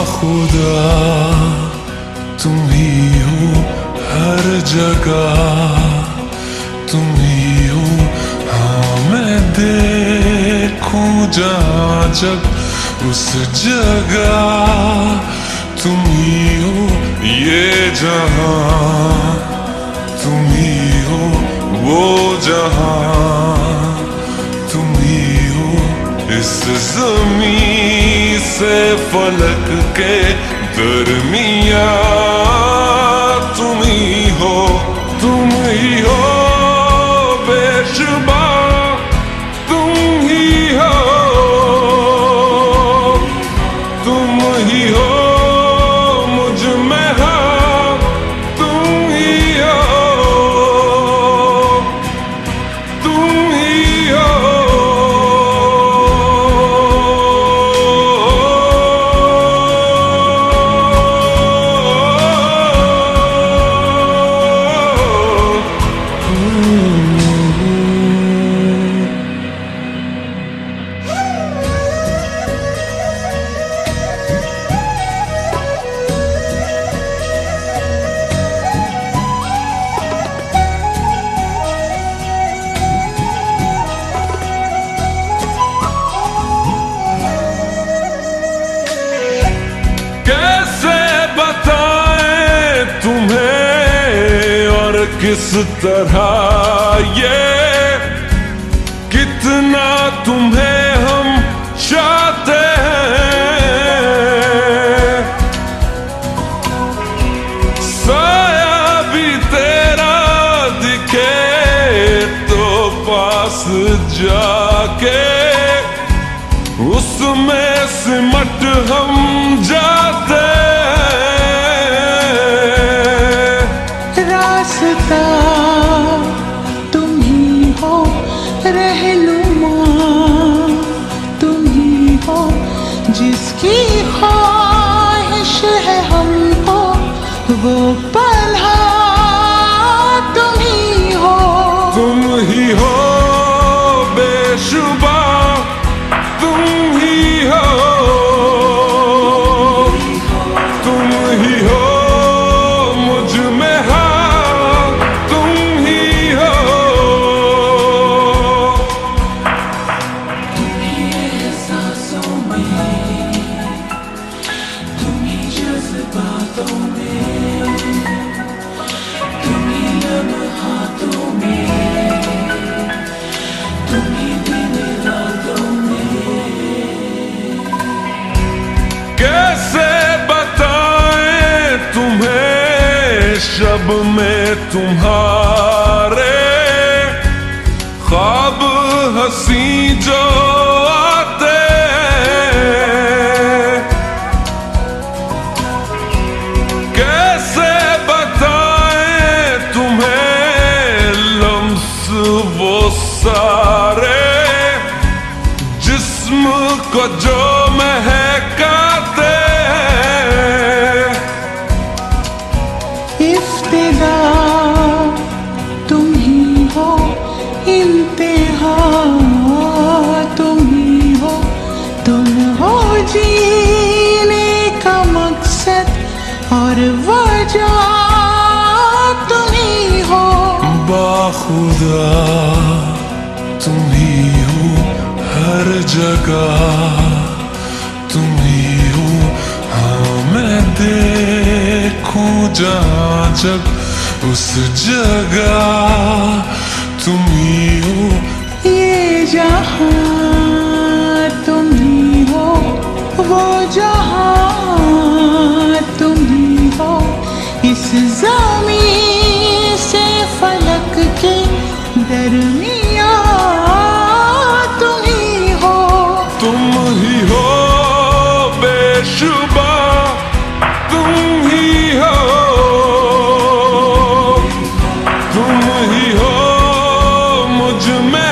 बाखुदा तुम ही हो हर जगह, तुम ही हो। हाँ मैं देखूं जहाँ जब उस जगह तुम ही हो। ये जहाँ तुम ही हो, वो जहाँ तुम ही हो। इस ज़मीं से फलक के दरमियाँ तुम ही हो, तुम ही हो बेशुबा, तुम ही हो, तुम ही हो मुझ में हाँ, तुम ही हो, तुम ही हो। कैसे बताएं तुम्हें और किस तरह ये कितना तुम्हें हम चाहते हैं। साया भी तेरा दिखे तो पास जाके उसमें सिमट हम जाते हैं। रास्ता तुम ही हो, रहनुमा तुम ही हो, जिसकी ख्वाहिश है हमको वो पलहा तुम ही हो। तुम ही हो बेशुबा, तुम ही हो, तुम ही हो मुझ में हाँ, तुम ही हो। तुम ही एहसासों में, तुम ही जज्बातों में, तुम ही लम्हातों में, तुम ही दिन रातों में। कैसे बताएं तुम्हें शब में तुम्हारे ख्वाब हंसी जो आते हैं। कैसे बताएं तुम्हें लम्स वो सारे जिस्म को जो महकाते हैं। इफ्तिदा तुम ही हो, इंतहा तुम ही हो, तुम हो जीने का मकसद और वजह तुम ही हो। बाखुदा तुम ही हो हर जगह, तुम ही हो। हाँ मैं देखूं जहाँ जब उस जगह तुम ही हो। ये जहाँ तुम ही हो, वो जहाँ तुम ही हो। इस ज़मीं से फलक के दरमियाँ तुम ही हो। तुम ही हो बेशुबा, तुम ही हो, तुम ही हो मुझ में